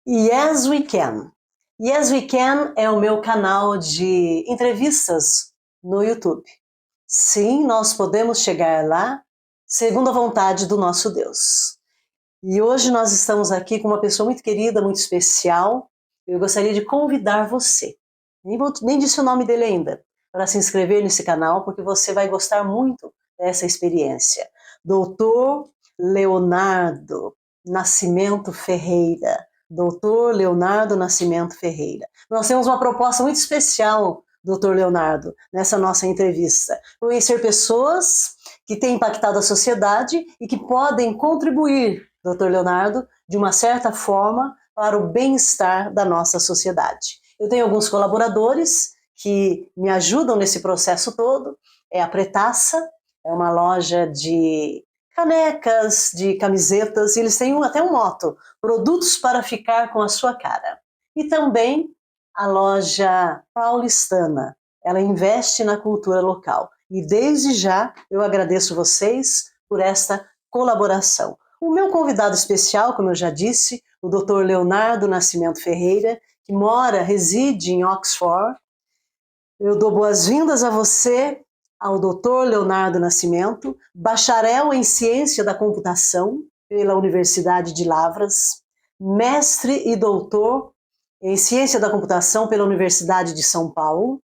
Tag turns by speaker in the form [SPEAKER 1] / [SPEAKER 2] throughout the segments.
[SPEAKER 1] Yes We Can. Yes We Can é o meu canal de entrevistas no YouTube. Sim, nós podemos chegar lá segundo a vontade do nosso Deus. E hoje nós estamos aqui com uma pessoa muito querida, muito especial. Eu gostaria de convidar você, nem disse o nome dele ainda, para se inscrever nesse canal, porque você vai gostar muito dessa experiência. Doutor Leonardo Nascimento Ferreira. Doutor Leonardo Nascimento Ferreira. Nós temos uma proposta muito especial, doutor Leonardo, nessa nossa entrevista. Conhecer pessoas que têm impactado a sociedade e que podem contribuir, doutor Leonardo, de uma certa forma, para o bem-estar da nossa sociedade. Eu tenho alguns colaboradores que me ajudam nesse processo todo. É a Pretaça, é uma loja de canecas, de camisetas, e eles têm até um motto: produtos para ficar com a sua cara. E também a loja paulistana, ela investe na cultura local. E desde já eu agradeço vocês por esta colaboração. O meu convidado especial, como eu já disse, o Dr. Leonardo Nascimento Ferreira, que reside em Oxford. Eu dou boas-vindas a você, ao Dr. Leonardo Nascimento, bacharel em Ciência da Computação pela Universidade de Lavras, mestre e doutor em Ciência da Computação pela Universidade de São Paulo,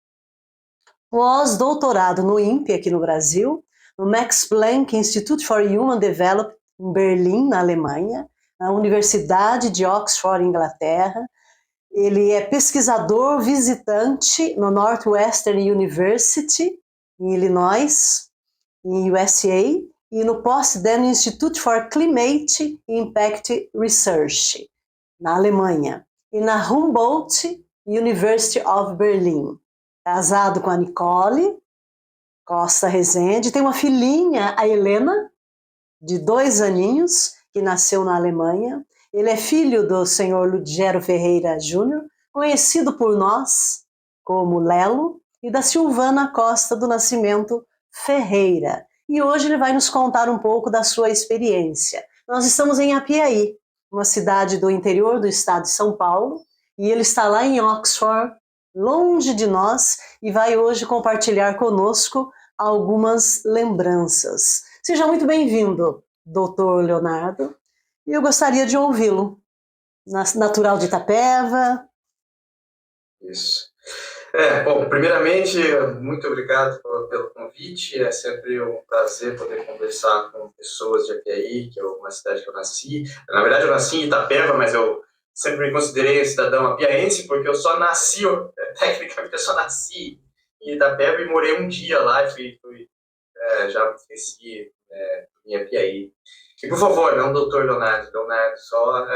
[SPEAKER 1] pós-doutorado no INPE aqui no Brasil, no Max Planck Institute for Human Development em Berlim, na Alemanha, na Universidade de Oxford, Inglaterra. Ele é pesquisador visitante no Northwestern University, em Illinois, em USA, e no Potsdam Institute for Climate Impact Research, na Alemanha, e na Humboldt University of Berlin. Casado com a Nicole Costa Rezende, tem uma filhinha, a Helena, de 2 aninhos, que nasceu na Alemanha. Ele é filho do senhor Ludgero Ferreira Júnior, conhecido por nós como Lelo, e da Silvana Costa do Nascimento Ferreira. E hoje ele vai nos contar um pouco da sua experiência. Nós estamos em Apiaí, uma cidade do interior do estado de São Paulo, e ele está lá em Oxford, longe de nós, e vai hoje compartilhar conosco algumas lembranças. Seja muito bem-vindo, doutor Leonardo, e eu gostaria de ouvi-lo. Natural de Itapeva.
[SPEAKER 2] Isso. Bom, primeiramente, muito obrigado pelo convite. É sempre um prazer poder conversar com pessoas de Apiaí, que é uma cidade que eu nasci. Na verdade, eu nasci em Itapeva, mas eu sempre me considerei cidadão apiaense, porque eu só nasci, tecnicamente eu só nasci em Itapeva e morei um dia lá e já cresci em Apiaí. E, por favor, não doutor Leonardo, só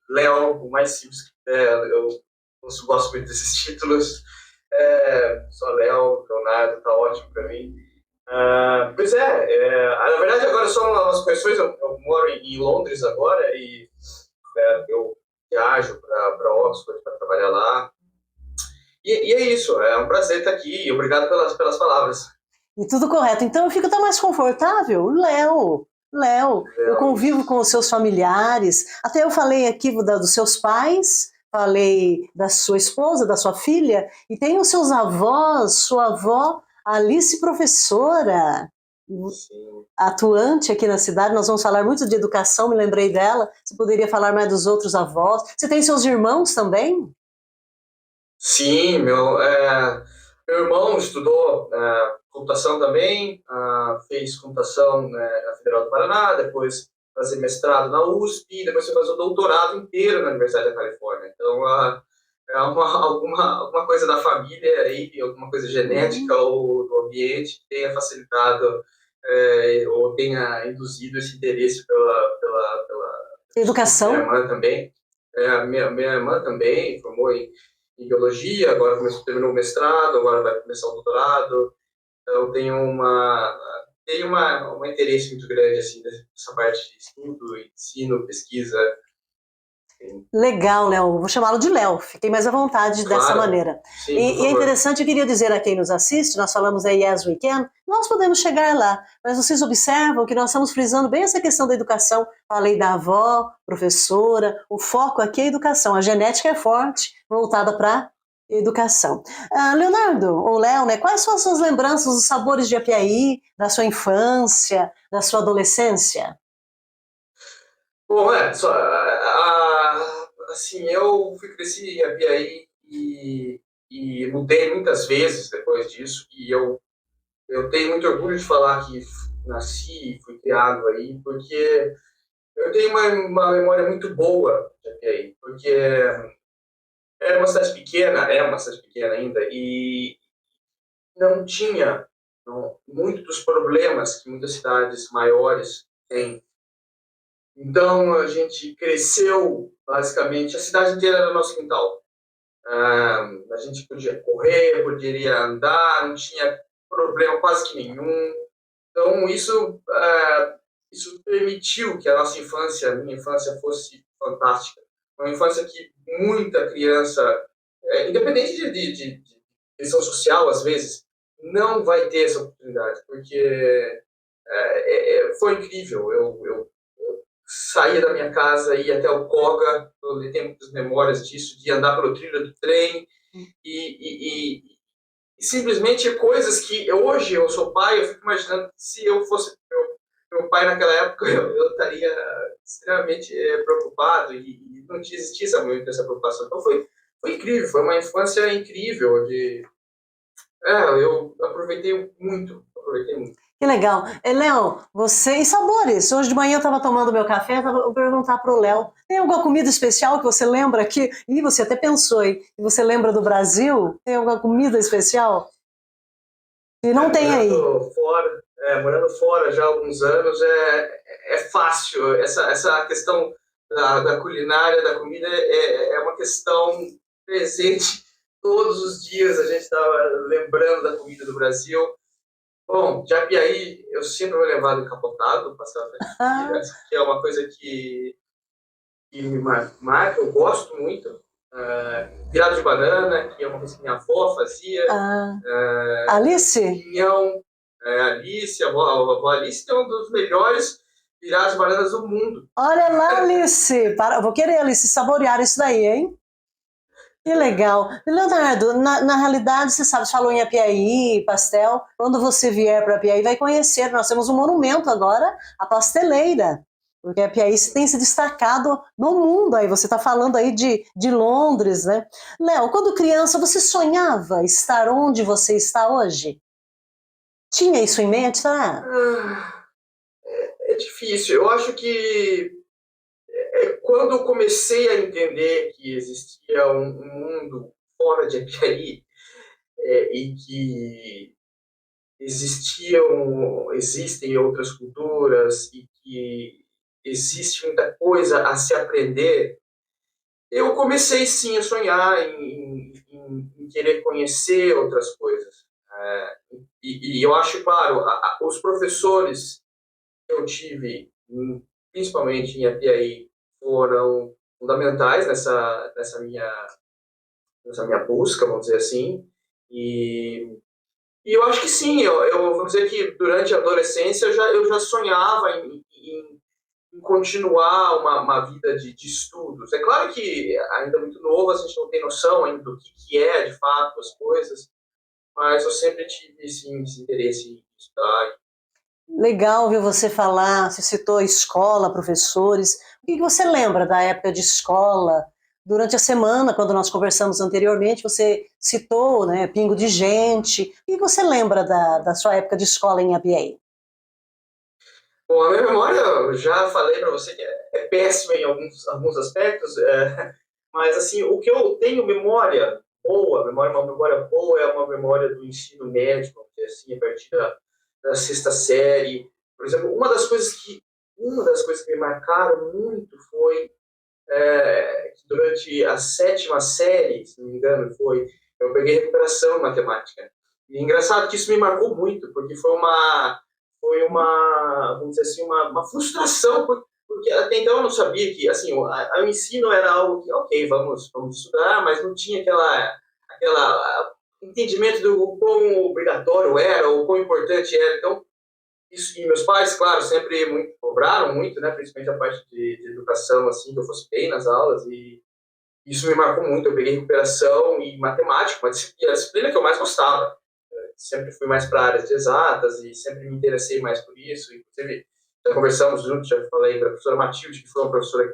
[SPEAKER 2] Léo, o mais simples que eu gosto muito desses títulos. Só Léo, Leonardo, tá ótimo para mim. Na verdade agora são umas questões, eu moro em Londres agora e eu viajo para Oxford para trabalhar lá. E é isso, é um prazer estar aqui e obrigado pelas palavras.
[SPEAKER 1] E tudo correto. Então eu fico tão mais confortável. Léo, eu convivo com os seus familiares. Até eu falei aqui dos seus pais, falei da sua esposa, da sua filha, e tem os seus avós, sua avó Alice, professora,
[SPEAKER 2] Sim.
[SPEAKER 1] Atuante aqui na cidade. Nós vamos falar muito de educação, me lembrei dela. Você poderia falar mais dos outros avós? Você tem seus irmãos também?
[SPEAKER 2] Sim, meu irmão estudou computação também, fez computação na Federal do Paraná, depois fazer mestrado na USP, depois foi fazer o doutorado inteiro na Universidade da Califórnia. Então, alguma coisa da família aí, alguma coisa genética ou do ambiente que tenha facilitado ou tenha induzido esse interesse pela
[SPEAKER 1] educação.
[SPEAKER 2] Minha irmã também. Minha irmã também formou em biologia, agora terminou o mestrado, agora vai começar o doutorado. Então, tem um interesse muito grande assim, nessa parte de estudo, ensino, pesquisa.
[SPEAKER 1] Legal, Léo. Vou chamá-lo de Léo. Fiquei mais à vontade dessa
[SPEAKER 2] Claro,
[SPEAKER 1] maneira.
[SPEAKER 2] sim, por
[SPEAKER 1] E é
[SPEAKER 2] favor.
[SPEAKER 1] interessante, eu queria dizer a quem nos assiste, nós falamos aí Yes We Can, nós podemos chegar lá, mas vocês observam que nós estamos frisando bem essa questão da educação. Falei da avó, professora, o foco aqui é a educação. A genética é forte, voltada para educação. Leonardo, ou Léo, né, quais são as suas lembranças dos sabores de Apiaí, da sua infância, da sua adolescência?
[SPEAKER 2] Bom, assim, eu fui cresci em Apiaí e mudei muitas vezes depois disso, e eu tenho muito orgulho de falar que nasci e fui criado aí, porque eu tenho uma memória muito boa de Apiaí, porque era uma cidade pequena, é uma cidade pequena ainda, e não tinha muito dos problemas que muitas cidades maiores têm. Então a gente cresceu, basicamente, a cidade inteira era nosso quintal. A gente podia correr, poderia andar, não tinha problema quase que nenhum. Então isso permitiu que a nossa infância, a minha infância, fosse fantástica. Uma infância que muita criança, independente de questão social, às vezes, não vai ter essa oportunidade, porque foi incrível. Eu saía da minha casa, ia até o Coga, eu tenho muitas memórias disso, de andar pelo trilho do trem, e, e, e simplesmente coisas que hoje eu sou pai, eu fico imaginando que se eu fosse meu pai naquela época, eu estaria extremamente preocupado e não existia muito essa preocupação. Então foi incrível, foi uma infância incrível. Eu aproveitei muito, aproveitei muito.
[SPEAKER 1] Que legal. Léo, você. E sabores? Hoje de manhã eu estava tomando meu café, vou perguntar para o Léo: tem alguma comida especial que você lembra aqui? E você até pensou, hein? E você lembra do Brasil? Tem alguma comida especial? E não tem aí.
[SPEAKER 2] Morando fora já há alguns anos, é fácil. Essa questão da culinária, da comida, é uma questão presente todos os dias. A gente estava lembrando da comida do Brasil. Bom, de Apiaí, eu sempre vou levar do capotado, pastel
[SPEAKER 1] Ah,
[SPEAKER 2] que é uma coisa que me marca, eu gosto muito. Virado de banana, que é uma coisa que minha avó fazia.
[SPEAKER 1] ah. Alice?
[SPEAKER 2] Pinhão, Alice, a avó Alice tem um dos melhores virados de bananas do mundo.
[SPEAKER 1] Olha lá, Alice. Vou querer, Alice, saborear isso daí, hein? Que legal. Leonardo, na realidade, você sabe, você falou em Apiaí, pastel. Quando você vier para Apiaí, vai conhecer. Nós temos um monumento agora, a pasteleira. Porque a Apiaí tem se destacado no mundo. Aí você está falando aí de Londres, né? Léo, quando criança, você sonhava estar onde você está hoje? Tinha isso em mente? Tá?
[SPEAKER 2] É difícil. Eu acho que quando eu comecei a entender que existia um mundo fora de Apiaí, e que existem outras culturas e que existe muita coisa a se aprender, eu comecei sim a sonhar em querer conhecer outras coisas. E eu acho, claro, os professores que eu tive, principalmente em Apiaí, foram fundamentais nessa minha busca, vamos dizer assim. E, e eu acho que sim, vamos dizer que durante a adolescência eu já sonhava em continuar uma vida de estudos. É claro que ainda muito novo, a gente não tem noção ainda do que é de fato as coisas, mas eu sempre tive sim, esse interesse em estudar.
[SPEAKER 1] Legal ver você falar, você citou escola, professores. O que você lembra da época de escola? Durante a semana, quando nós conversamos anteriormente, você citou, né, pingo de gente. O que você lembra da sua época de escola em Apiaí?
[SPEAKER 2] Bom, a minha memória, eu já falei para você que é péssima em alguns aspectos, mas assim, o que eu tenho uma memória boa é uma memória do ensino médio, vamos dizer assim, a partir da sexta série. Por exemplo, uma das coisas que me marcaram muito foi que durante a sétima série, se não me engano, eu peguei recuperação em matemática. E é engraçado que isso me marcou muito, porque foi uma vamos dizer assim, uma frustração, porque porque até então eu não sabia que, assim, o ensino era algo que, ok, vamos estudar, mas não tinha aquela entendimento do quão obrigatório era, ou quão importante era. Então, isso, e meus pais, claro, sempre cobraram muito, né, principalmente a parte de educação, assim, que eu fosse bem nas aulas, e isso me marcou muito. Eu peguei recuperação e matemática, a disciplina que eu mais gostava. Sempre fui mais para áreas de exatas e sempre me interessei mais por isso. Inclusive, já conversamos juntos, já falei com a professora Matilde, que foi uma professora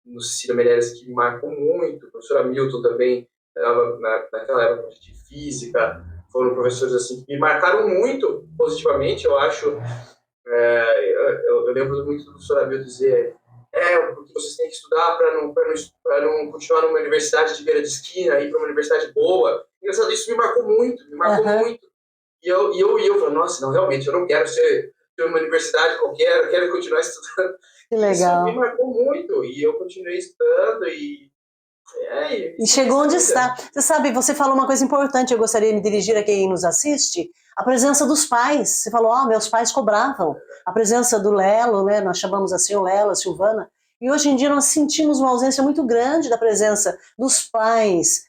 [SPEAKER 2] no Cecília Meirelles que me marcou muito. A professora Milton também, naquela época de física, foram professores assim que me marcaram muito positivamente, eu acho. Eu lembro muito do professor Abel dizer porque vocês têm que estudar para não continuar numa universidade de beira de esquina, ir para uma universidade boa. Engraçado, isso me marcou muito. E eu falo, nossa, não, realmente, eu não quero ser uma universidade qualquer, eu quero continuar estudando.
[SPEAKER 1] Que legal.
[SPEAKER 2] Isso me marcou muito, e eu continuei estudando,
[SPEAKER 1] e chegou onde está. Você sabe, você falou uma coisa importante, eu gostaria de me dirigir a quem nos assiste, a presença dos pais. Você falou, meus pais cobravam. A presença do Lelo, né, nós chamamos assim o Lelo, a Silvana, e hoje em dia nós sentimos uma ausência muito grande da presença dos pais.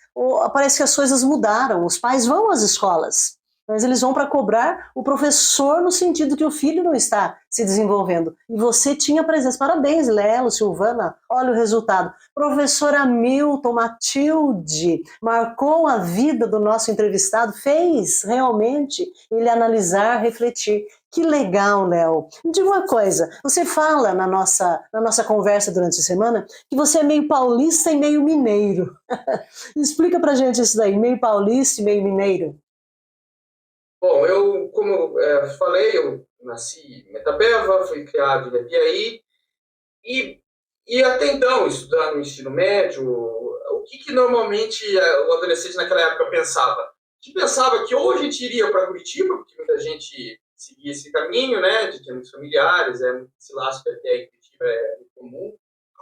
[SPEAKER 1] Parece que as coisas mudaram, os pais vão às escolas, mas eles vão para cobrar o professor no sentido que o filho não está se desenvolvendo. E você tinha presença. Parabéns, Lelo, Silvana, olha o resultado. Professora Milton, Matilde, marcou a vida do nosso entrevistado, fez realmente ele analisar, refletir. Que legal, Léo. Me diga uma coisa, você fala na nossa conversa durante a semana que você é meio paulista e meio mineiro. Explica pra gente isso daí, meio paulista e meio mineiro.
[SPEAKER 2] Bom, como falei, eu nasci em Metapeva, fui criado em Apiaí, e até então, estudar no ensino médio, o que normalmente o adolescente naquela época pensava? Que pensava que ou a gente iria para Curitiba, porque muita gente seguia esse caminho, né, de ter muitos familiares, esse laço que até em Curitiba é muito comum,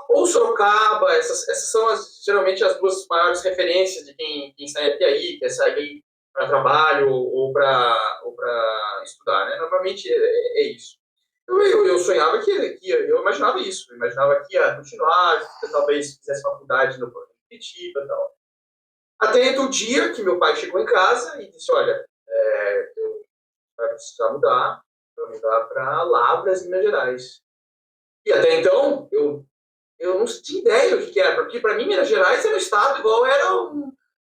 [SPEAKER 2] ou Sorocaba. Essas são geralmente as duas maiores referências de quem está em Apiaí, quer sair para trabalho ou para estudar, né? Normalmente é isso. Eu sonhava eu imaginava isso, eu imaginava que ia continuar, que talvez fizesse faculdade no Curitiba e tal. Até o dia que meu pai chegou em casa e disse, olha, eu vai precisar mudar para Lavras, Minas Gerais. E até então, eu não tinha ideia do que era, porque para mim Minas Gerais era um estado igual, era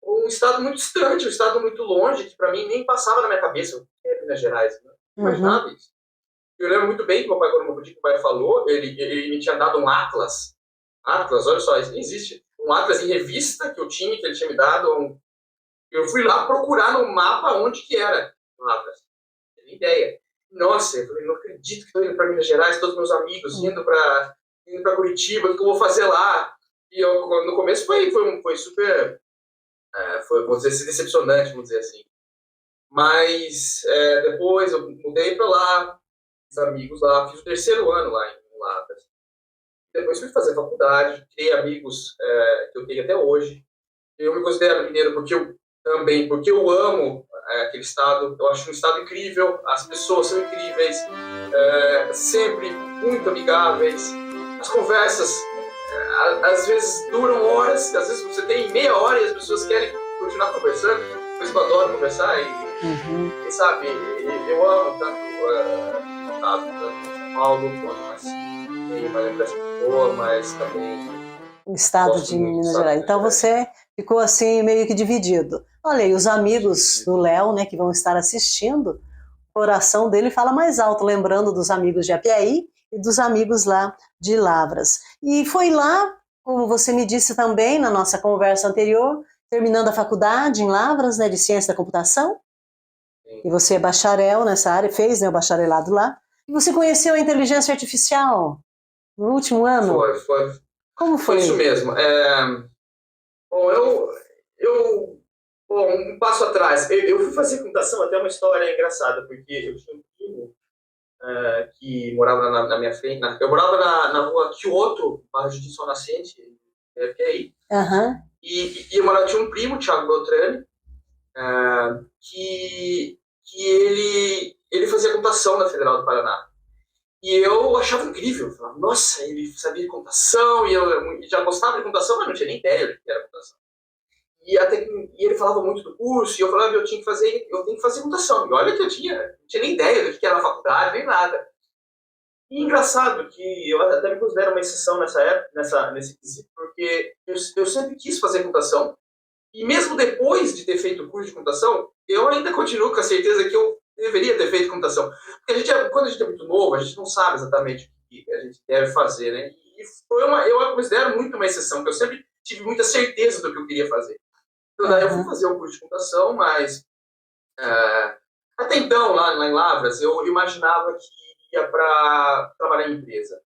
[SPEAKER 2] um estado muito distante, um estado muito longe, que para mim nem passava na minha cabeça o que é Minas Gerais. Né? Não imaginava isso. Eu lembro muito bem que meu pai, quando o pai falou, ele me tinha dado um atlas. Atlas, olha só, existe um atlas em revista que eu tinha, que ele tinha me dado. Eu fui lá procurar no mapa onde que era o atlas. Não tinha ideia. Nossa, eu falei, não acredito que estou indo para Minas Gerais, todos meus amigos indo para Curitiba, o que eu vou fazer lá? E no começo foi super, vamos dizer assim, decepcionante, vamos dizer assim. Mas depois eu mudei para lá, fiz amigos lá, fiz o terceiro ano lá em Lavras. Depois fui fazer faculdade, criei amigos que eu tenho até hoje. Eu me considero mineiro porque eu amo aquele estado. Eu acho um estado incrível, as pessoas são incríveis, sempre muito amigáveis. As conversas às vezes duram horas, às vezes você tem meia hora e as pessoas querem continuar conversando. Por isso que eu adoro conversar e sabe, eu amo tanto o estado, tanto São Paulo, quanto tenho uma lembrança boa, mas também
[SPEAKER 1] o estado de Minas Gerais. Então você ficou assim meio que dividido. Olha aí, os amigos do Léo, né, que vão estar assistindo, o coração dele fala mais alto, lembrando dos amigos de Apiaí e dos amigos lá de Lavras. E foi lá, como você me disse também na nossa conversa anterior, terminando a faculdade em Lavras, né, de Ciência da Computação, e você é bacharel nessa área, fez, né, o bacharelado lá, e você conheceu a inteligência artificial no último ano?
[SPEAKER 2] Foi.
[SPEAKER 1] Como foi?
[SPEAKER 2] Foi isso mesmo. Bom, um passo atrás. Eu fui fazer computação, até uma história engraçada, porque eu tinha um primo que morava na minha frente. Eu morava na rua Kyoto, bairro de Sol Nascente, FPI. E eu morava, tinha um primo, Thiago Beltrame, que ele fazia computação na Federal do Paraná. E eu achava incrível. Eu falava, nossa, ele sabia de computação, e eu já gostava de computação, mas não tinha nem ideia do que era computação. E ele falava muito do curso, e eu falava que eu tenho que fazer computação. E olha que não tinha nem ideia do que era a faculdade, nem nada. E engraçado que eu até me considero uma exceção nessa época, nesse quesito, porque eu sempre quis fazer computação, e mesmo depois de ter feito o curso de computação, eu ainda continuo com a certeza que eu deveria ter feito computação. Porque quando a gente é muito novo, a gente não sabe exatamente o que a gente deve fazer, né? E eu considero muito uma exceção, porque eu sempre tive muita certeza do que eu queria fazer. Então, daí eu fui fazer o curso de computação, mas até então, lá em Lavras, eu imaginava que ia para trabalhar em empresa.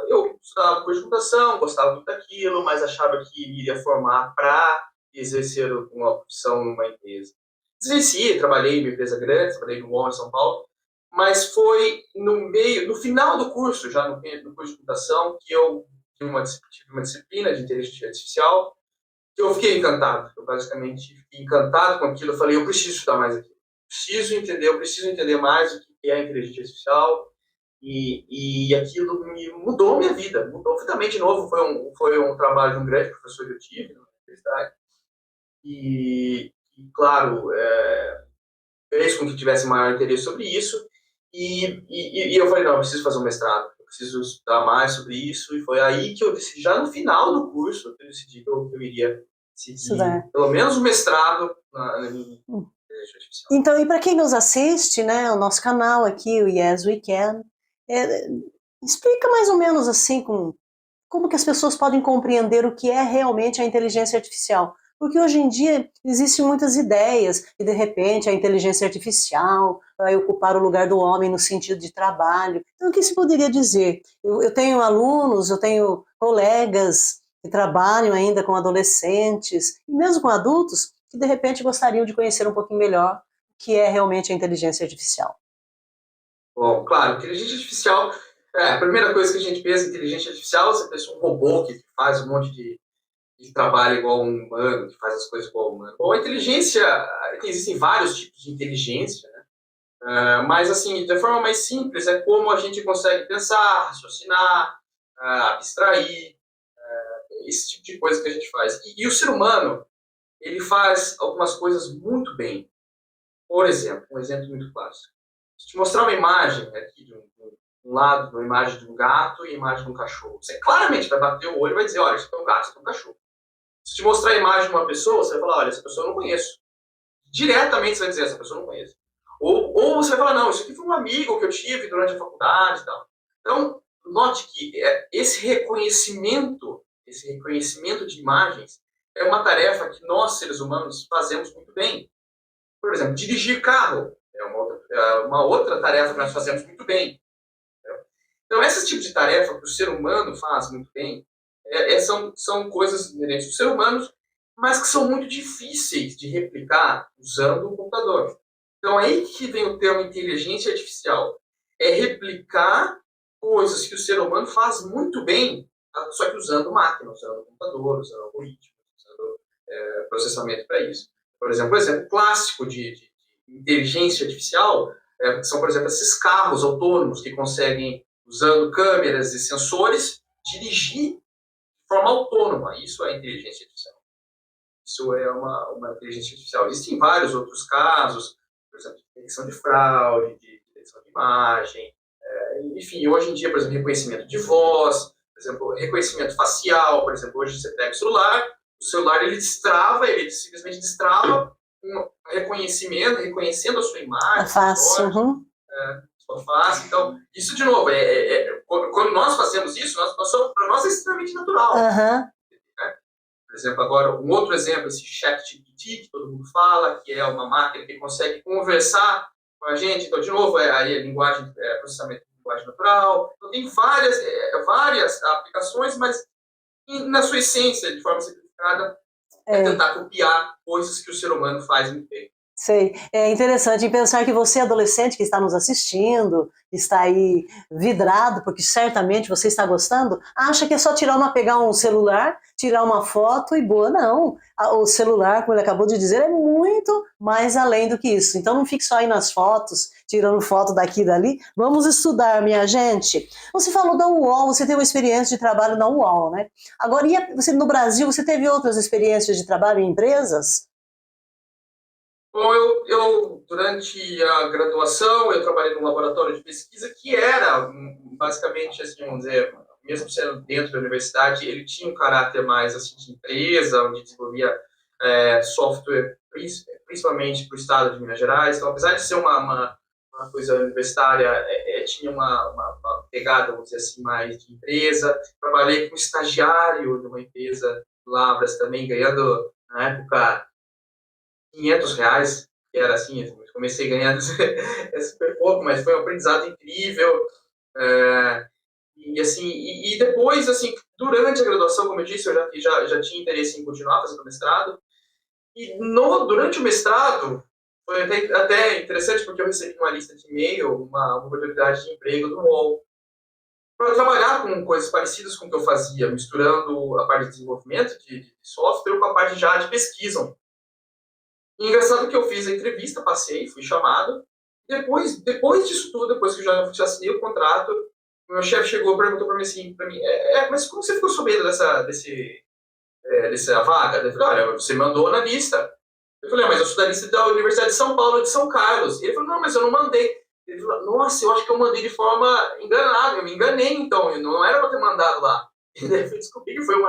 [SPEAKER 2] Eu estudava curso de computação, gostava muito daquilo, mas achava que iria formar para exercer uma profissão numa empresa. Exerci, trabalhei em uma empresa grande, trabalhei no UOL em São Paulo, mas foi no final do curso, já no curso de computação, que eu tive uma disciplina de inteligência artificial, que eu fiquei encantado. Eu basicamente fiquei encantado com aquilo. Eu falei, eu preciso estudar mais aquilo. Eu preciso entender mais o que é a inteligência artificial. E aquilo mudou minha vida. Mudou também de novo. Foi um trabalho de um grande professor que eu tive na universidade. Claro, fez com que tivesse maior interesse sobre isso. E eu falei, não, eu preciso fazer um mestrado. Eu preciso estudar mais sobre isso. E foi aí que eu decidi, já no final do curso, eu decidi que eu iria seguir pelo menos o mestrado na minha inteligência artificial.
[SPEAKER 1] Então, e para quem nos assiste, né, o nosso canal aqui, o Yes We Can, explica mais ou menos assim como que as pessoas podem compreender o que é realmente a inteligência artificial. Porque hoje em dia existem muitas ideias e de repente a inteligência artificial vai ocupar o lugar do homem no sentido de trabalho. Então o que se poderia dizer? Eu tenho alunos, eu tenho colegas que trabalham ainda com adolescentes e mesmo com adultos que de repente gostariam de conhecer um pouquinho melhor o que é realmente a inteligência artificial.
[SPEAKER 2] Bom, claro, inteligência artificial, a primeira coisa que a gente pensa em inteligência artificial, você pensa um robô que faz um monte de trabalho igual um humano, que faz as coisas igual um humano. Bom, a inteligência, existem vários tipos de inteligência, né? Mas, assim, de forma mais simples, é como a gente consegue pensar, raciocinar, abstrair, esse tipo de coisa que a gente faz. E o ser humano, ele faz algumas coisas muito bem. Por exemplo, um exemplo muito clássico. Se te mostrar uma imagem aqui de um lado, uma imagem de um gato e uma imagem de um cachorro, você claramente vai bater o olho e vai dizer, olha, isso aqui é um gato, isso aqui é um cachorro. Se te mostrar a imagem de uma pessoa, você vai falar, olha, essa pessoa eu não conheço. Diretamente você vai dizer, essa pessoa eu não conheço. Ou você vai falar, não, isso aqui foi um amigo que eu tive durante a faculdade e tal. Então, note que esse reconhecimento de imagens é uma tarefa que nós, seres humanos, fazemos muito bem. Por exemplo, dirigir carro é uma outra tarefa que nós fazemos muito bem. Então, esse tipo de tarefa que o ser humano faz muito bem, são coisas inerentes do ser humano, mas que são muito difíceis de replicar usando o computador. Então, aí que vem o termo inteligência artificial. É replicar coisas que o ser humano faz muito bem, só que usando máquina, usando computador, usando algoritmos, usando processamento para isso. Por exemplo, um exemplo clássico de inteligência artificial são, por exemplo, esses carros autônomos que conseguem, usando câmeras e sensores, dirigir de forma autônoma. Isso é inteligência artificial. Isso é uma inteligência artificial. Existem vários outros casos, por exemplo, de detecção de fraude, de detecção de imagem, enfim, hoje em dia, por exemplo, reconhecimento de voz, por exemplo, reconhecimento facial, por exemplo, hoje você pega o celular ele simplesmente destrava um reconhecimento, reconhecendo a sua imagem,
[SPEAKER 1] A face,
[SPEAKER 2] sua face. Então, isso de novo, quando nós fazemos isso, para nós é extremamente natural. Né? Por exemplo, agora, um outro exemplo, esse ChatGPT, que todo mundo fala, que é uma máquina que consegue conversar com a gente. Então, de novo, aí processamento de linguagem natural. Então, tem várias aplicações, mas na sua essência, de forma simplificada, é tentar copiar coisas que o ser humano faz muito bem.
[SPEAKER 1] Sei. É interessante em pensar que você, adolescente que está nos assistindo, está aí vidrado, porque certamente você está gostando, acha que é só pegar um celular, tirar uma foto e boa. Não. O celular, como ele acabou de dizer, é muito mais além do que isso. Então não fique só aí nas fotos, tirando foto daqui e dali. Vamos estudar, minha gente. Você falou da UOL, você teve uma experiência de trabalho na UOL, né? Agora, você, no Brasil, você teve outras experiências de trabalho em empresas?
[SPEAKER 2] Bom, durante a graduação, eu trabalhei num laboratório de pesquisa que era, basicamente, assim, vamos dizer, mesmo sendo dentro da universidade, ele tinha um caráter mais, assim, de empresa, onde desenvolvia software, principalmente para o estado de Minas Gerais. Então, apesar de ser uma coisa universitária, tinha uma pegada, vamos dizer assim, mais de empresa. Trabalhei como estagiário numa empresa, Lavras, também, ganhando, na época, R$ 500, que era assim, eu comecei ganhando é super pouco, mas foi um aprendizado incrível. É, e assim, depois, assim, durante a graduação, como eu disse, eu já tinha interesse em continuar fazendo mestrado. E durante o mestrado, foi até interessante, porque eu recebi uma lista de e-mail, uma oportunidade de emprego do UOL, para trabalhar com coisas parecidas com o que eu fazia, misturando a parte de desenvolvimento de software com a parte já de pesquisa. E engraçado que eu fiz a entrevista, passei, fui chamado. Depois disso tudo, depois que eu já assinei o contrato, meu chefe chegou e perguntou para mim assim, mas como você ficou sabendo dessa vaga? Eu falei, olha, você mandou na lista. Eu falei, mas eu sou da lista da Universidade de São Paulo de São Carlos. E ele falou, não, mas eu não mandei. Ele falou, nossa, eu acho que eu mandei de forma enganada, eu me enganei então, eu não era para ter mandado lá. E daí eu descobri que foi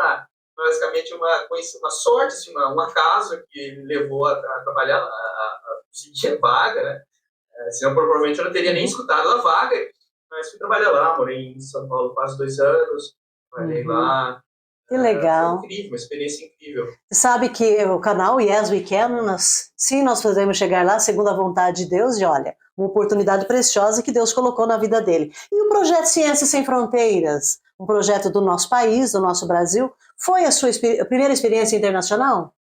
[SPEAKER 2] basicamente uma sorte, assim, um acaso que me levou a trabalhar, a conseguir a vaga, né? Senão provavelmente eu não teria nem escutado a vaga, mas fui trabalhar lá, morei em São Paulo quase 2 anos, trabalhei lá.
[SPEAKER 1] Que
[SPEAKER 2] Foi
[SPEAKER 1] legal.
[SPEAKER 2] incrível, uma experiência incrível.
[SPEAKER 1] Sabe que o canal Yes We Can, sim, nós podemos chegar lá segundo a vontade de Deus, e olha, uma oportunidade preciosa que Deus colocou na vida dele. E o projeto Ciências Sem Fronteiras, um projeto do nosso país, do nosso Brasil, foi a sua primeira experiência internacional?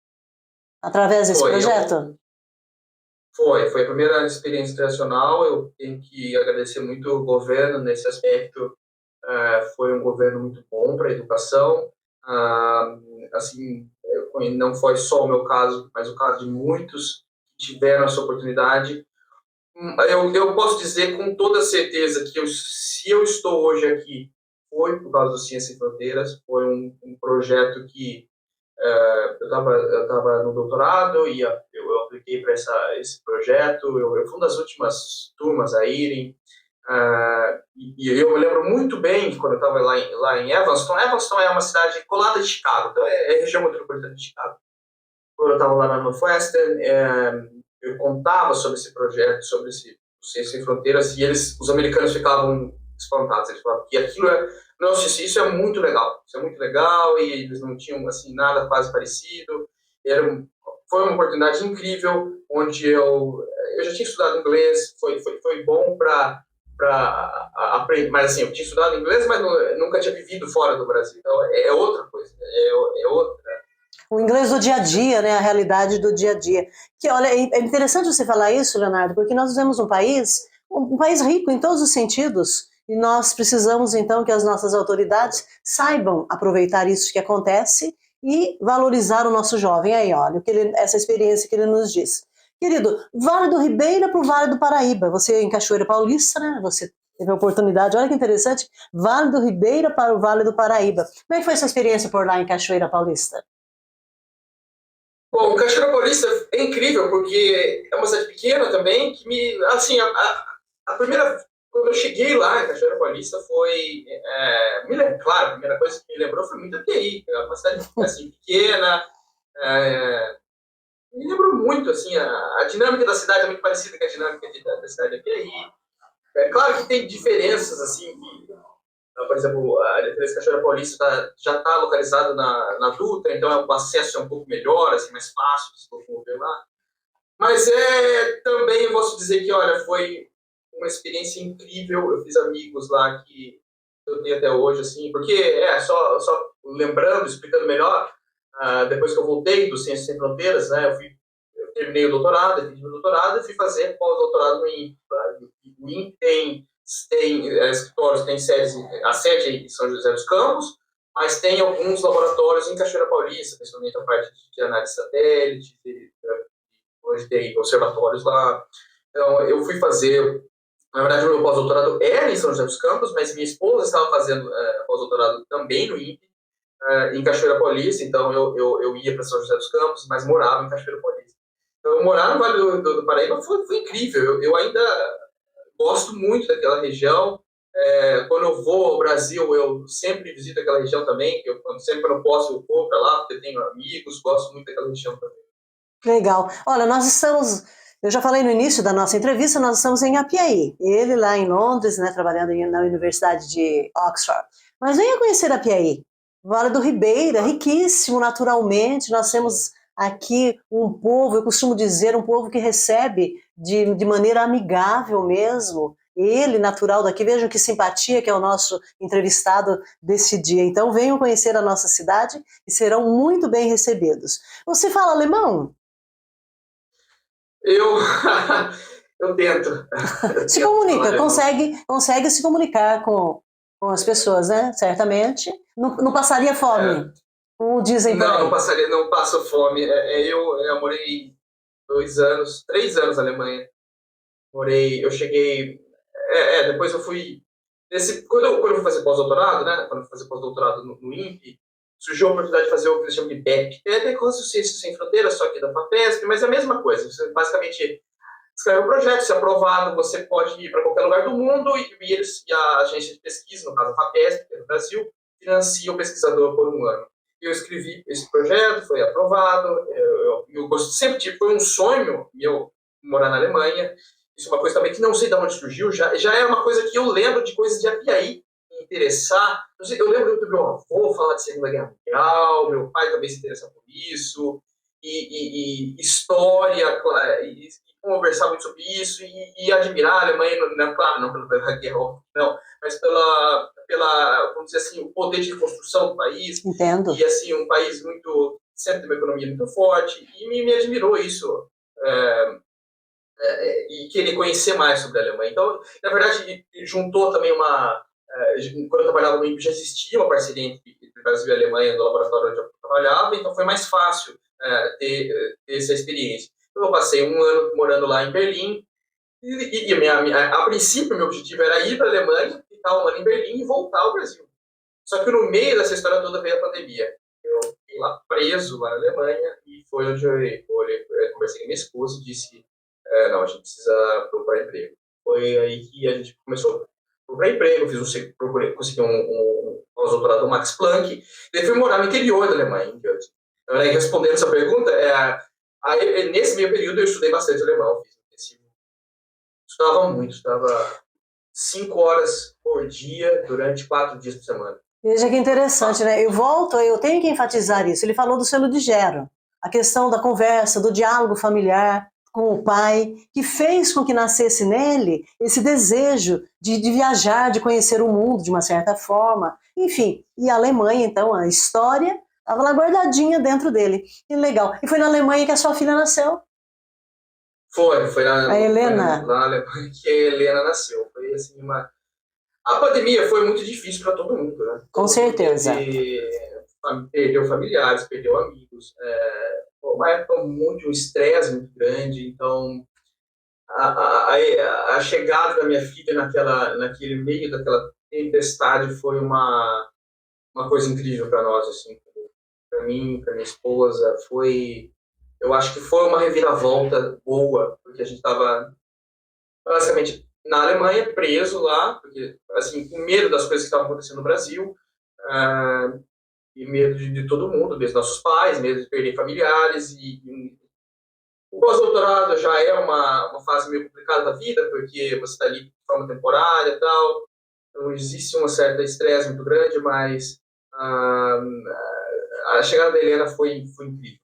[SPEAKER 1] Através desse
[SPEAKER 2] Foi,
[SPEAKER 1] projeto?
[SPEAKER 2] foi a primeira experiência internacional. Eu tenho que agradecer muito o governo nesse aspecto. Foi um governo muito bom para a educação. Assim, não foi só o meu caso, mas o caso de muitos que tiveram essa oportunidade. Eu posso dizer com toda certeza que se eu estou hoje aqui, foi por causa do Ciência Sem Fronteiras. Foi um projeto que eu estava no doutorado e eu apliquei para esse projeto. Eu fui uma das últimas turmas a irem. E eu me lembro muito bem que quando eu estava lá em Evanston. Evanston é uma cidade colada de Chicago, então é região metropolitana de Chicago. Quando eu estava lá na Northwestern, eu contava sobre esse projeto, sobre esse Ciência Sem Fronteiras, e os americanos ficavam espantados. Eles falavam que aquilo nossa, isso é muito legal, isso é muito legal, e eles não tinham, assim, nada quase parecido. Foi uma oportunidade incrível, onde eu já tinha estudado inglês. Foi bom para aprender, mas assim, eu tinha estudado inglês, mas nunca tinha vivido fora do Brasil, então é outra coisa, é outra.
[SPEAKER 1] O inglês do dia a dia, né? A realidade do dia a dia. Que, olha, é interessante você falar isso, Leonardo, porque nós vivemos um país rico em todos os sentidos, e nós precisamos, então, que as nossas autoridades saibam aproveitar isso que acontece e valorizar o nosso jovem. Aí, olha, essa experiência que ele nos diz. Querido, Vale do Ribeira para o Vale do Paraíba. Você em Cachoeira Paulista, né? Você teve a oportunidade, olha que interessante, Vale do Ribeira para o Vale do Paraíba. Como é que foi essa experiência por lá em Cachoeira Paulista?
[SPEAKER 2] Bom, o Cachoeira Paulista é incrível, porque é uma cidade pequena também, que assim, a primeira, quando eu cheguei lá em Cachoeira Paulista, claro, a primeira coisa que me lembrou foi muito a TI. É uma cidade, assim, pequena. Me lembrou muito, assim, a dinâmica da cidade é muito parecida com a dinâmica da cidade da TI. É claro que tem diferenças, assim, por exemplo, a Defesa Cachoeira Paulista já está localizada na Dutra, então o acesso é um pouco melhor, assim, mais fácil de se locomover lá. Mas também eu posso dizer que, olha, foi uma experiência incrível. Eu fiz amigos lá que eu tenho até hoje, assim, porque, só lembrando, explicando melhor, depois que eu voltei do Ciências Sem Fronteiras, né, eu terminei o doutorado, defendi o doutorado e fui fazer pós-doutorado no INPE. O INPE tem escritórios, tem sedes, a sede em São José dos Campos, mas tem alguns laboratórios em Cachoeira Paulista, principalmente a parte de análise de satélite, onde tem observatórios lá. Então, eu fui fazer, na verdade, o meu pós-doutorado era em São José dos Campos, mas minha esposa estava fazendo pós-doutorado também no INPE, em Cachoeira Paulista, então eu ia para São José dos Campos, mas morava em Cachoeira Paulista. Então, morar no Vale do Paraíba foi incrível. Eu ainda gosto muito daquela região. Quando eu vou ao Brasil, eu sempre visito aquela região também. Sempre quando eu posso, eu vou para lá, porque eu tenho amigos, gosto muito daquela região também.
[SPEAKER 1] Legal. Olha, eu já falei no início da nossa entrevista, nós estamos em Apiaí. Ele lá em Londres, né, trabalhando na Universidade de Oxford. Mas venha conhecer Apiaí. Vale do Ribeira, riquíssimo naturalmente. Nós temos aqui um povo, eu costumo dizer, um povo que recebe de maneira amigável mesmo. Ele, natural daqui, vejam que simpatia que é o nosso entrevistado desse dia. Então venham conhecer a nossa cidade e serão muito bem recebidos. Você fala alemão?
[SPEAKER 2] Eu tento.
[SPEAKER 1] Se comunica, consegue se comunicar com as pessoas, né? Certamente. Não passaria fome, como dizem por aí.
[SPEAKER 2] Não passaria, não passo fome. Eu morei 3 anos na Alemanha. Eu cheguei. Depois eu fui. Quando eu fui fazer pós-doutorado, né? Quando eu fui fazer pós-doutorado no INPE, surgiu a oportunidade de fazer o que eles chamam de BEP. É como se fosse Sem Fronteiras, só que da FAPESP, mas é a mesma coisa. Você basicamente escreve um projeto, se é aprovado, você pode ir para qualquer lugar do mundo e a agência de pesquisa, no caso a FAPESP, que é no Brasil, financia o pesquisador por um ano. Eu escrevi esse projeto, foi aprovado, eu sempre tive, foi um sonho meu morar na Alemanha. Isso é uma coisa também que não sei de onde surgiu, já é uma coisa que eu lembro de coisas de Apiaí me interessar. Eu lembro do meu avô falar de Segunda Guerra Mundial, meu pai também se interessar por isso, e história, e conversar muito sobre isso, e admirar a Alemanha, claro, não pela guerra, não, mas vamos dizer assim, o poder de construção do país.
[SPEAKER 1] Entendo.
[SPEAKER 2] E assim, um país sempre tem uma economia muito forte, e me admirou isso. E querer conhecer mais sobre a Alemanha. Então, na verdade, juntou também quando eu trabalhava no INPE, já existia uma parceria entre Brasil e Alemanha no laboratório onde eu trabalhava, então foi mais fácil ter essa experiência. Então, eu passei um ano morando lá em Berlim, e a princípio, meu objetivo era ir para a Alemanha, ficar um ano em Berlim e voltar ao Brasil. Só que no meio dessa história toda veio a pandemia. Eu fiquei lá preso lá na Alemanha, e foi onde eu conversei com minha esposa e disse: não, a gente precisa procurar emprego. Foi aí que a gente começou a procurar emprego, consegui um pós-doutorado do Max Planck, e daí fui morar no interior da Alemanha, em Goethe. Então, aí, respondendo essa pergunta, nesse meio período eu estudei bastante alemão, estudava muito, estudava 5 horas por dia, durante 4 dias por semana.
[SPEAKER 1] Veja que interessante, né? Eu tenho que enfatizar isso. Ele falou do selo de Gero, a questão da conversa, do diálogo familiar com o pai, que fez com que nascesse nele esse desejo de viajar, de conhecer o mundo de uma certa forma. Enfim, e a Alemanha, então, a história estava lá guardadinha dentro dele. Que legal. E foi na Alemanha que a sua filha nasceu?
[SPEAKER 2] Foi
[SPEAKER 1] a Helena.
[SPEAKER 2] Foi na Alemanha que a Helena nasceu. Foi assim, a pandemia foi muito difícil para todo mundo, né?
[SPEAKER 1] Com certeza.
[SPEAKER 2] Perdeu familiares, perdeu amigos. Uma época muito, um estresse muito grande. Então, a chegada da minha filha naquele meio daquela tempestade foi uma coisa incrível para nós, assim, para mim, para minha esposa. Eu acho que foi uma reviravolta boa, porque a gente estava basicamente na Alemanha, preso lá, porque, assim, com medo das coisas que estavam acontecendo no Brasil, e medo de todo mundo, mesmo nossos pais, medo de perder familiares, e o pós-doutorado já é uma fase meio complicada da vida, porque você está ali de forma temporária e tal, então existe um certo estresse muito grande, mas a chegada da Helena foi incrível.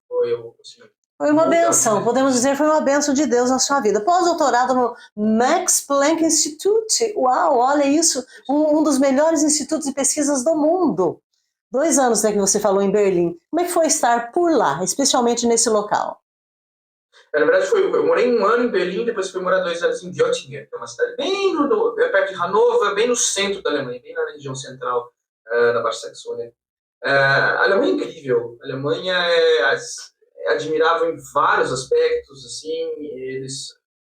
[SPEAKER 1] Foi uma benção, podemos dizer, foi uma benção de Deus na sua vida. Pós-doutorado no Max Planck Institute. Uau, olha isso, um dos melhores institutos de pesquisas do mundo. 2 anos, né, que você falou em Berlim. Como é que foi estar por lá, especialmente nesse local?
[SPEAKER 2] Na verdade, eu morei 1 ano em Berlim, depois fui morar 2 anos em Göttingen, que é uma cidade bem perto de Hannover, bem no centro da Alemanha, bem na região central, da Baixa Saxônia. A Alemanha é incrível. A Alemanha é admirável em vários aspectos, assim,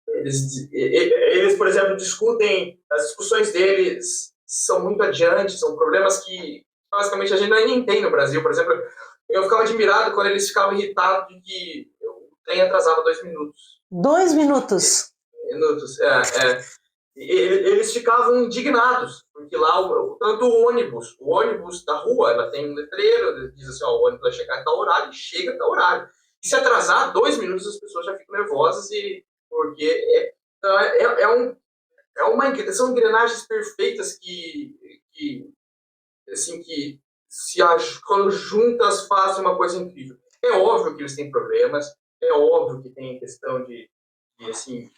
[SPEAKER 2] eles, por exemplo, discutem, as discussões deles são muito adiantes, são problemas que basicamente a gente nem tem no Brasil. Por exemplo, eu ficava admirado quando eles ficavam irritados de que o trem atrasava 2 minutos.
[SPEAKER 1] 2 minutos?
[SPEAKER 2] Minutos, eles ficavam indignados, porque lá, tanto o ônibus da rua, ela tem um letreiro, diz assim, ó, o ônibus vai chegar a tal horário, e chega a tal horário. E se atrasar 2 minutos, as pessoas já ficam nervosas, porque são engrenagens perfeitas que quando juntas fazem uma coisa incrível. É óbvio que eles têm problemas, é óbvio que tem questão de assim,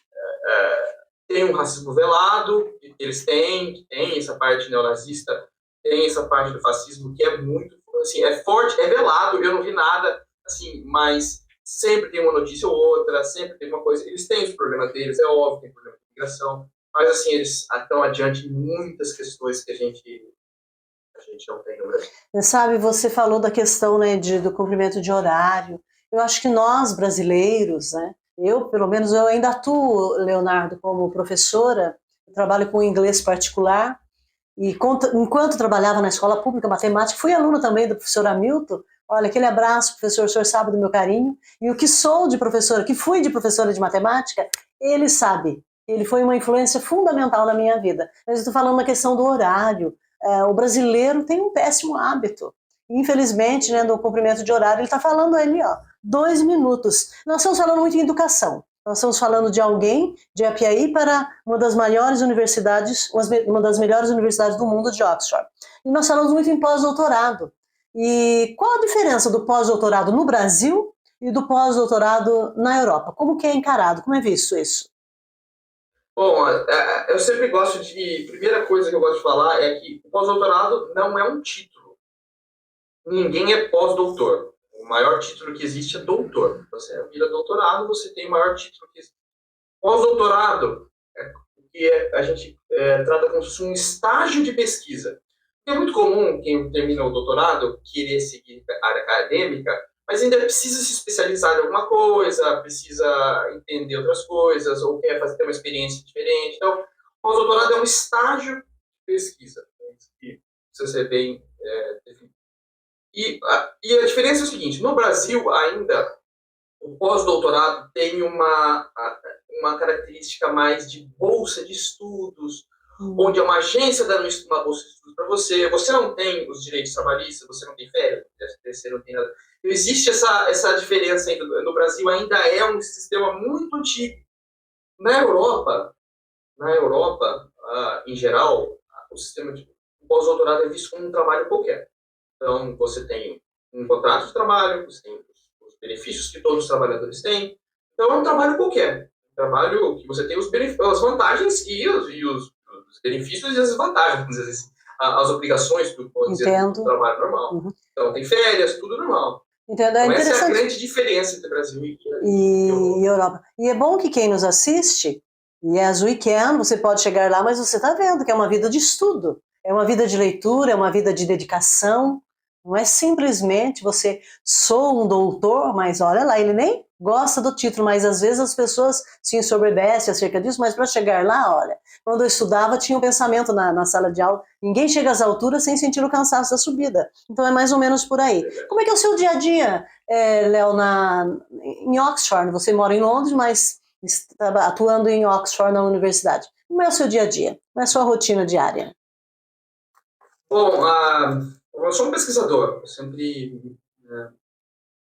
[SPEAKER 2] tem um racismo velado, que eles têm essa parte neonazista, tem essa parte do fascismo que é muito, assim, é forte, é velado, eu não vi nada, assim, mas sempre tem uma notícia ou outra, sempre tem uma coisa, eles têm os problemas deles, é óbvio, tem problema de migração, mas, assim, eles estão adiante em muitas questões que a gente não tem no Brasil.
[SPEAKER 1] Sabe, você falou da questão, né, do cumprimento de horário. Eu acho que nós, brasileiros, né, pelo menos, eu ainda atuo, Leonardo, como professora, eu trabalho com inglês particular, e enquanto trabalhava na escola pública matemática, fui aluna também do professor Hamilton. Olha, aquele abraço, professor, o senhor sabe do meu carinho. E o que sou de professora, que fui de professora de matemática, ele sabe. Ele foi uma influência fundamental na minha vida. Mas eu estou falando na questão do horário. O brasileiro tem um péssimo hábito. Infelizmente, né, no cumprimento de horário, ele está falando ali, ó, 2 minutos. Nós estamos falando muito em educação. Nós estamos falando de alguém de Apiaí para uma das maiores universidades, uma das melhores universidades do mundo, de Oxford. E nós falamos muito em pós-doutorado. E qual a diferença do pós-doutorado no Brasil e do pós-doutorado na Europa? Como que é encarado? Como é visto isso?
[SPEAKER 2] Bom, eu sempre gosto primeira coisa que eu gosto de falar é que o pós-doutorado não é um título. Ninguém é pós-doutor. O maior título que existe é doutor. Você vira doutorado, você tem o maior título que existe. Pós-doutorado é o que a gente trata como se fosse um estágio de pesquisa. É muito comum quem termina o doutorado querer seguir a área acadêmica, mas ainda precisa se especializar em alguma coisa, precisa entender outras coisas, ou quer ter uma experiência diferente. Então, pós-doutorado é um estágio de pesquisa, que precisa ser bem definido. E a diferença é o seguinte: no Brasil, ainda, o pós-doutorado tem uma característica mais de bolsa de estudos, onde uma agência dá uma bolsa de estudos para você. Você não tem os direitos trabalhistas, você não tem férias, você não tem nada. Então, existe essa diferença ainda. No Brasil ainda é um sistema muito antigo. Na Europa, em geral, o sistema de pós-doutorado é visto como um trabalho qualquer. Então, você tem um contrato de trabalho, você tem os benefícios que todos os trabalhadores têm. Então, é um trabalho qualquer. Um trabalho que você tem as vantagens e os benefícios e as desvantagens, vamos dizer assim. As obrigações do trabalho normal. Uhum. Então, tem férias, tudo normal.
[SPEAKER 1] Entendo.
[SPEAKER 2] Então, essa é a grande diferença entre Brasil e
[SPEAKER 1] Europa. E é bom que quem nos assiste, yes, we can, você pode chegar lá, mas você está vendo que é uma vida de estudo, é uma vida de leitura, é uma vida de dedicação. Não é simplesmente você sou um doutor, mas olha lá, ele nem gosta do título, mas às vezes as pessoas se ensoberbecem acerca disso, mas para chegar lá, olha, quando eu estudava tinha um pensamento na sala de aula, ninguém chega às alturas sem sentir o cansaço da subida. Então é mais ou menos por aí. Como é que é o seu dia a dia, Léo, em Oxford? Você mora em Londres, mas está atuando em Oxford na universidade. Como é o seu dia a dia? Como é a sua rotina diária?
[SPEAKER 2] Bom, eu sou um pesquisador.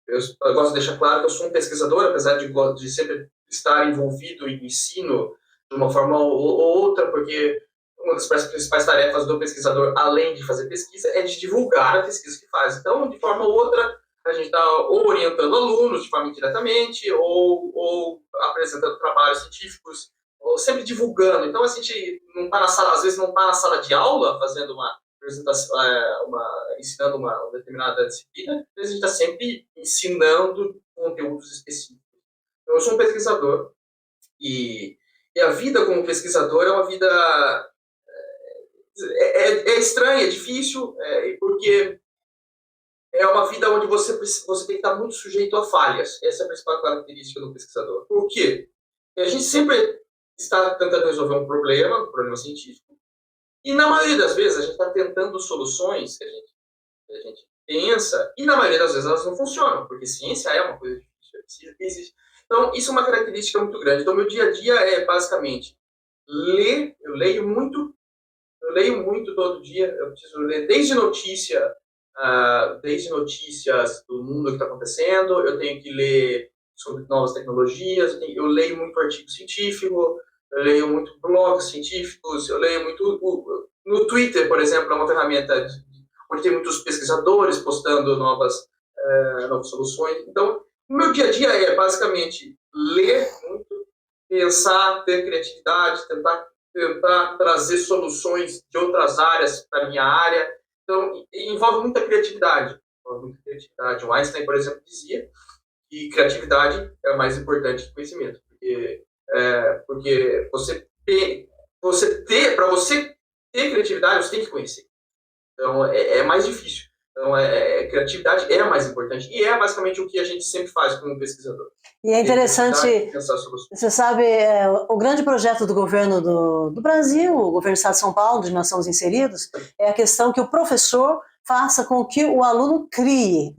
[SPEAKER 2] Eu gosto de deixar claro que eu sou um pesquisador, apesar de sempre estar envolvido em ensino de uma forma ou outra, porque uma das principais tarefas do pesquisador, além de fazer pesquisa, é de divulgar a pesquisa que faz. Então, de forma ou outra, a gente está ou orientando alunos de forma indiretamente, ou apresentando trabalhos científicos, ou sempre divulgando. Então, a gente não está na sala, às vezes não está na sala de aula fazendo uma apresentação, ensinando uma determinada disciplina, mas a gente está sempre ensinando conteúdos específicos. Eu sou um pesquisador e a vida como pesquisador é uma vida estranha, é difícil, porque é uma vida onde você tem que estar muito sujeito a falhas. Essa é a principal característica do pesquisador. Por quê? Porque a gente sempre está tentando resolver um problema científico, e na maioria das vezes a gente está tentando soluções que a gente pensa, e na maioria das vezes elas não funcionam, porque ciência é uma coisa difícil, existe. Então, isso é uma característica muito grande. Então, meu dia a dia é basicamente ler, eu leio muito todo dia, eu preciso ler desde notícias do mundo que está acontecendo, eu tenho que ler sobre novas tecnologias, eu leio muito artigo científico, eu leio muito blogs científicos, eu leio muito... No Twitter, por exemplo, é uma ferramenta onde tem muitos pesquisadores postando novas soluções. Então, o meu dia a dia é basicamente ler muito, pensar, ter criatividade, tentar trazer soluções de outras áreas para a minha área. Então, envolve muita criatividade. O Einstein, por exemplo, dizia que criatividade é mais importante que conhecimento. Porque para você ter criatividade, você tem que conhecer. Então, é mais difícil. Então, criatividade é mais importante. E é basicamente o que a gente sempre faz como pesquisador.
[SPEAKER 1] E é interessante, você sabe, o grande projeto do governo do Brasil, o governo do Estado de São Paulo, onde nós estamos inseridos, é a questão que o professor faça com que o aluno crie.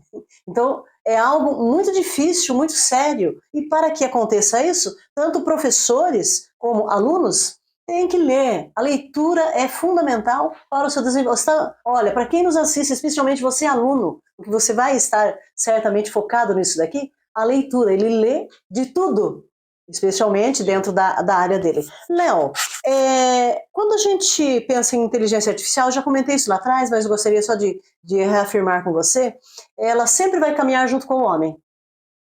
[SPEAKER 1] Então, é algo muito difícil, muito sério. E para que aconteça isso, tanto professores como alunos têm que ler. A leitura é fundamental para o seu desenvolvimento. Olha, para quem nos assiste, especialmente você aluno, porque você vai estar certamente focado nisso daqui, a leitura, ele lê de tudo, especialmente dentro da área dele. Léo, quando a gente pensa em inteligência artificial, eu já comentei isso lá atrás, mas eu gostaria só de reafirmar com você, ela sempre vai caminhar junto com o homem.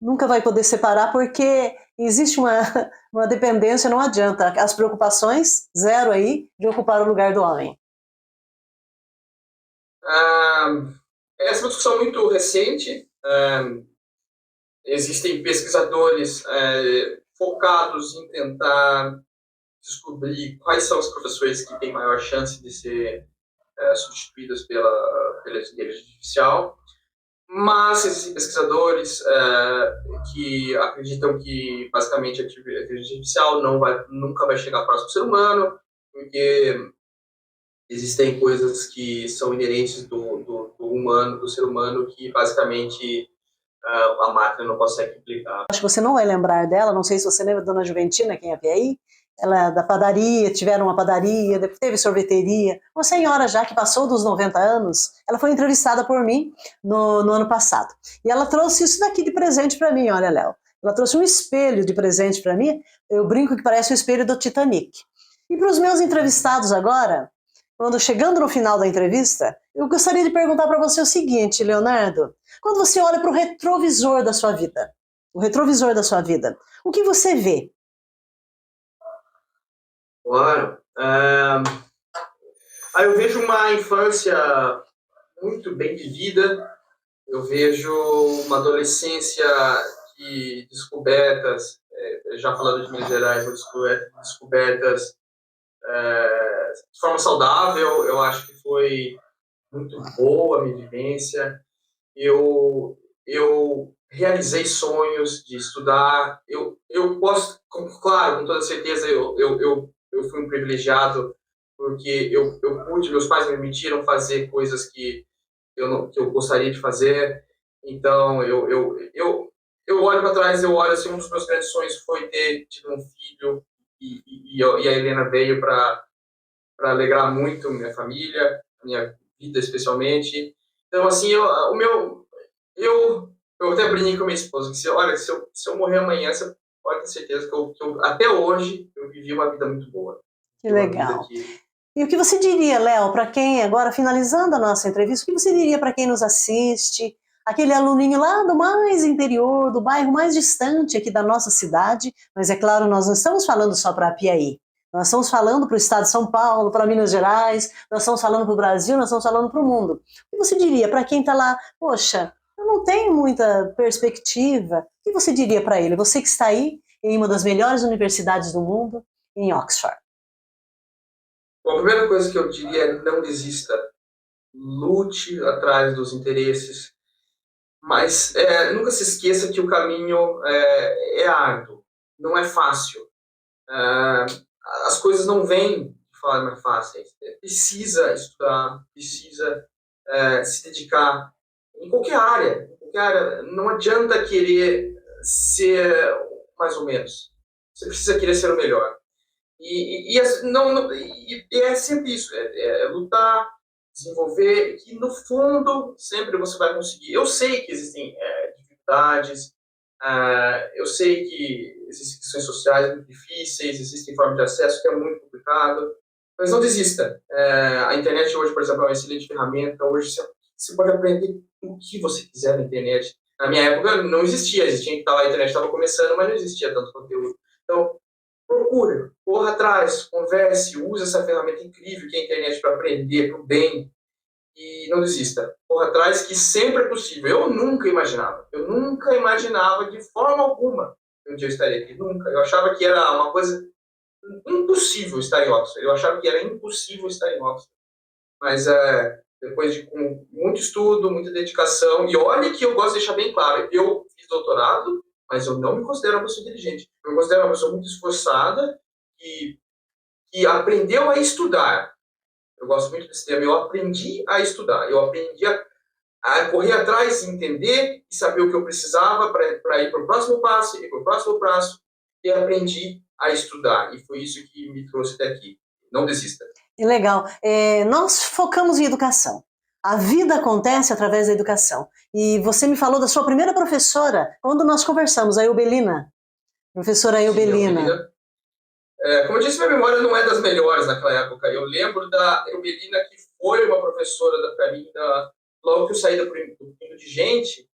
[SPEAKER 1] Nunca vai poder separar, porque existe uma dependência, não adianta. As preocupações, zero aí, de ocupar o lugar do homem.
[SPEAKER 2] Essa é uma discussão muito recente. Existem pesquisadores focados em tentar descobrir quais são os professores que têm maior chance de ser substituídos pela inteligência artificial, mas existem pesquisadores que acreditam que basicamente a inteligência artificial nunca vai chegar próximo do ser humano, porque existem coisas que são inerentes do ser humano, que basicamente a máquina não consegue replicar.
[SPEAKER 1] Acho que você não vai lembrar dela, não sei se você lembra da Dona Juventina, quem é PI, ela é da padaria, tiveram uma padaria, depois teve sorveteria, uma senhora já que passou dos 90 anos, ela foi entrevistada por mim no ano passado, e ela trouxe isso daqui de presente para mim, olha, Léo, ela trouxe um espelho de presente para mim, eu brinco que parece o espelho do Titanic. E para os meus entrevistados agora, quando chegando no final da entrevista, eu gostaria de perguntar para você o seguinte, Leonardo, quando você olha para o retrovisor da sua vida, o que você vê?
[SPEAKER 2] Claro. Eu vejo uma infância muito bem vivida, eu vejo uma adolescência de descobertas, já falando de Minas Gerais, descobertas de forma saudável. Eu acho que foi muito boa a minha vivência. Eu realizei sonhos de estudar. Eu posso, claro, com toda certeza, eu fui um privilegiado, porque meus pais me permitiram fazer coisas que eu gostaria de fazer. Então, eu olho para trás, eu olho assim, um dos meus grandes sonhos foi ter tido um filho, e a Helena veio para alegrar muito minha família, minha vida especialmente. Então, assim, eu até brinquei com minha esposa, que se eu morrer amanhã, você pode ter certeza que eu até hoje eu vivi uma vida muito boa.
[SPEAKER 1] Que legal. E o que você diria, Léo, para quem, agora finalizando a nossa entrevista, o que você diria para quem nos assiste, aquele aluninho lá do mais interior, do bairro mais distante aqui da nossa cidade, mas é claro, nós não estamos falando só para Piaí, nós estamos falando para o estado de São Paulo, para Minas Gerais, nós estamos falando para o Brasil, nós estamos falando para o mundo. O que você diria para quem está lá, poxa, eu não tem muita perspectiva. O que você diria para ele? Você que está aí em uma das melhores universidades do mundo, em Oxford.
[SPEAKER 2] Bom, a primeira coisa que eu diria é não desista. Lute atrás dos interesses, mas nunca se esqueça que o caminho é árduo, não é fácil. As coisas não vêm de forma fácil. Precisa estudar, precisa se dedicar em qualquer área. Não adianta querer ser mais ou menos. Você precisa querer ser o melhor. E é sempre isso, lutar, desenvolver, que no fundo sempre você vai conseguir. Eu sei que existem dificuldades, eu sei que existem questões sociais muito difíceis, existem formas de acesso que é muito complicado, mas não desista. A internet hoje, por exemplo, é uma excelente ferramenta. Hoje você pode aprender o que você quiser na internet. Na minha época não existia que estar lá, a internet estava começando, mas não existia tanto conteúdo. Então, procure, corra atrás, converse, use essa ferramenta incrível que é a internet para aprender, para o bem, e não desista. Corra atrás, que sempre é possível. Eu nunca imaginava de forma alguma que um dia eu estaria aqui, nunca. Eu achava que era uma coisa impossível estar em Oxford, mas depois de com muito estudo, muita dedicação, e olha que eu gosto de deixar bem claro, eu fiz doutorado, mas eu não me considero uma pessoa inteligente. Eu me considero uma pessoa muito esforçada que aprendeu a estudar. Eu gosto muito desse termo. Eu aprendi a estudar. Eu aprendi a correr atrás, entender e saber o que eu precisava para ir para o próximo passo, ir para o próximo passo. E aprendi a estudar. E foi isso que me trouxe até aqui. Não desista.
[SPEAKER 1] Legal. Nós focamos em educação. A vida acontece através da educação. E você me falou da sua primeira professora, quando nós conversamos, a Eubelina. Professora Eubelina.
[SPEAKER 2] Como eu disse, minha memória não é das melhores naquela época. Eu lembro da Eubelina, que foi uma professora para mim, logo que eu saí do Pinto de Gente,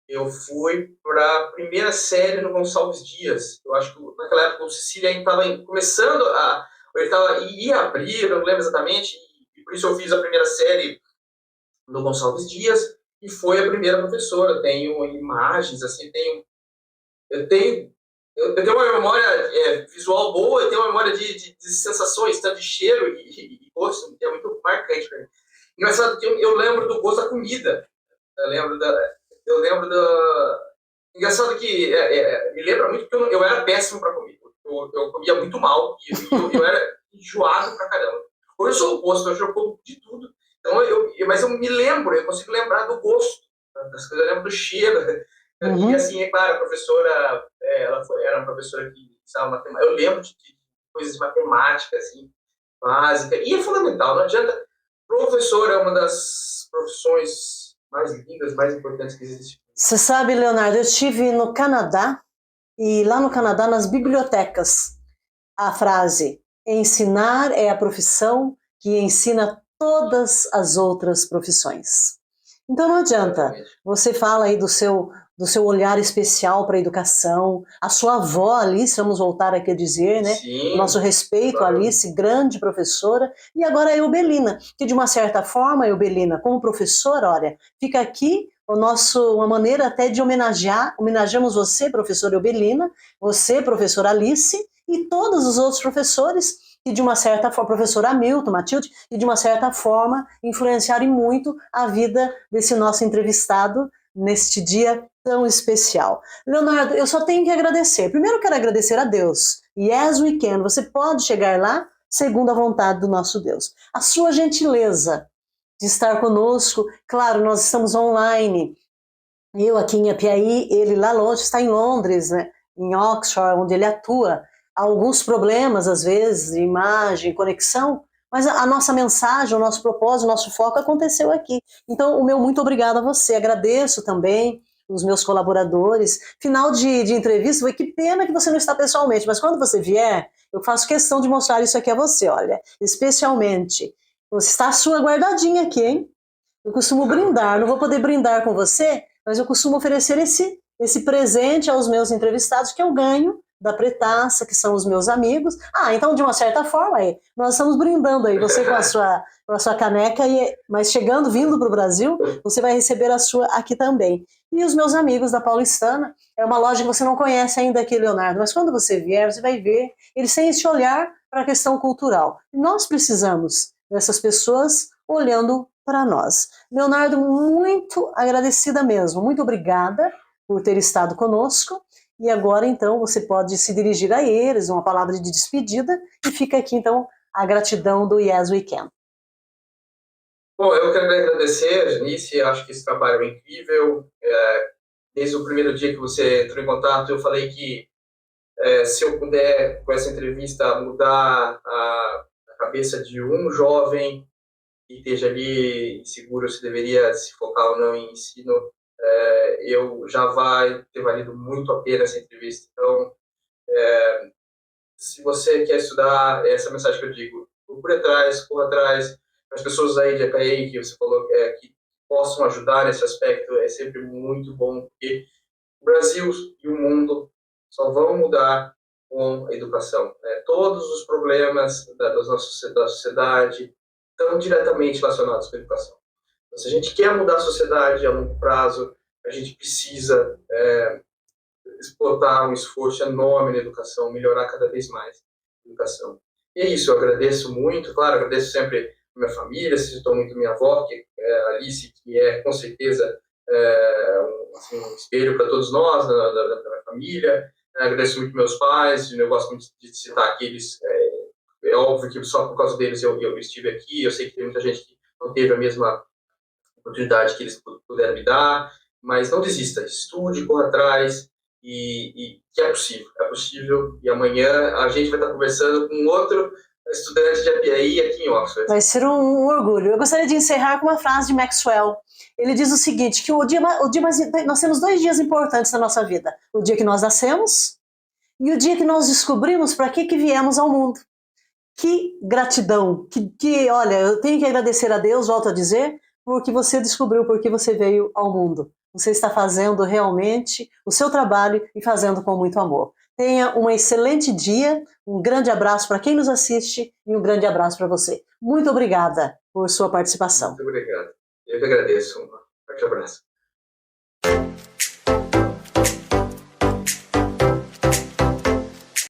[SPEAKER 2] eu fui para a primeira série no Gonçalves Dias. Eu acho que naquela época o Cecília ainda estava começando ia abrir, eu não lembro exatamente, e por isso eu fiz a primeira série no Gonçalves Dias, e foi a primeira professora. Tenho imagens, assim, eu tenho uma memória visual boa, eu tenho uma memória de sensações, tanto de cheiro e gosto, que é muito marcante para mim. Engraçado que eu lembro do gosto da comida. Engraçado que me lembra muito que eu era péssimo para comer. Eu comia muito mal e eu era enjoado pra caramba. Hoje eu sou o oposto, hoje eu como de tudo. Então, mas eu me lembro, eu consigo lembrar do gosto das coisas, eu lembro do cheiro.
[SPEAKER 1] Uhum.
[SPEAKER 2] E assim, é claro, a professora, era uma professora que ensinava matemática. Eu lembro de coisas de matemática, assim, básica. E é fundamental, não adianta. Professor é uma das profissões mais lindas, mais importantes que existe.
[SPEAKER 1] Você sabe, Leonardo, eu estive no Canadá, e lá no Canadá, nas bibliotecas, a frase ensinar é a profissão que ensina todas as outras profissões. Então não adianta, você fala aí do seu olhar especial para a educação, a sua avó Alice, vamos voltar aqui a dizer, né?
[SPEAKER 2] Sim,
[SPEAKER 1] nosso respeito, claro. Alice, grande professora, e agora a Eubelina, que de uma certa forma, Eubelina, como professora, olha, fica aqui uma maneira até de homenageamos você, professora Eubelina, você, professora Alice, e todos os outros professores, e de uma certa forma, professor Hamilton, Matilde, e de uma certa forma influenciaram muito a vida desse nosso entrevistado neste dia tão especial. Leonardo, eu só tenho que agradecer. Primeiro eu quero agradecer a Deus. Yes, we can. Você pode chegar lá segundo a vontade do nosso Deus. A sua gentileza de estar conosco. Claro, nós estamos online. Eu aqui em Apiaí, ele lá longe, está em Londres, né? Em Oxford, onde ele atua. Há alguns problemas, às vezes, de imagem, conexão, mas a nossa mensagem, o nosso propósito, o nosso foco aconteceu aqui. Então, o meu muito obrigado a você. Agradeço também os meus colaboradores. Final de entrevista, que pena que você não está pessoalmente, mas quando você vier, eu faço questão de mostrar isso aqui a você, olha, especialmente. Você está a sua guardadinha aqui, hein? Eu costumo brindar, não vou poder brindar com você, mas eu costumo oferecer esse presente aos meus entrevistados que eu ganho da Pretaça, que são os meus amigos. Então, de uma certa forma, nós estamos brindando aí, você com a sua caneca, mas chegando, vindo para o Brasil, você vai receber a sua aqui também. E os meus amigos da Paulistana, é uma loja que você não conhece ainda aqui, Leonardo, mas quando você vier, você vai ver, eles têm esse olhar para a questão cultural. Nós precisamos dessas pessoas olhando para nós. Leonardo, muito agradecida mesmo, muito obrigada por ter estado conosco, e agora então você pode se dirigir a eles, uma palavra de despedida, e fica aqui então a gratidão do Yes We Can.
[SPEAKER 2] Bom, eu quero agradecer, Janice, acho que esse trabalho é incrível. Desde o primeiro dia que você entrou em contato, eu falei que se eu puder, com essa entrevista, mudar a cabeça de um jovem que esteja ali inseguro se deveria se focar ou não em ensino, eu já vai ter valido muito a pena essa entrevista. Então, se você quer estudar, essa é a mensagem que eu digo, procure atrás, corra atrás, as pessoas aí de Jacareí, que você falou, que possam ajudar nesse aspecto, é sempre muito bom, porque o Brasil e o mundo só vão mudar com a educação. Todos os problemas da sociedade estão diretamente relacionados com a educação. Então, se a gente quer mudar a sociedade a longo prazo, a gente precisa exportar um esforço enorme na educação, melhorar cada vez mais a educação. E é isso, eu agradeço muito, claro, agradeço sempre a minha família, citou muito minha avó, que é a Alice, que é, com certeza, um espelho para todos nós, da minha família. Agradeço muito meus pais, eu gosto muito de citar aqui, eles, é óbvio que só por causa deles eu estive aqui, eu sei que tem muita gente que não teve a mesma oportunidade que eles puderam me dar, mas não desista, estude, corra atrás, e que é possível, e amanhã a gente vai estar conversando com outro estudante de API aqui em Oxford.
[SPEAKER 1] Vai ser um orgulho. Eu gostaria de encerrar com uma frase de Maxwell. Ele diz o seguinte, que nós temos 2 dias importantes na nossa vida. O dia que nós nascemos e o dia que nós descobrimos para que viemos ao mundo. Que gratidão, olha, eu tenho que agradecer a Deus, volto a dizer, porque você descobriu por que você veio ao mundo. Você está fazendo realmente o seu trabalho e fazendo com muito amor. Tenha um excelente dia, um grande abraço para quem nos assiste e um grande abraço para você. Muito obrigada por sua participação.
[SPEAKER 2] Muito obrigado. Eu que agradeço. Um forte abraço.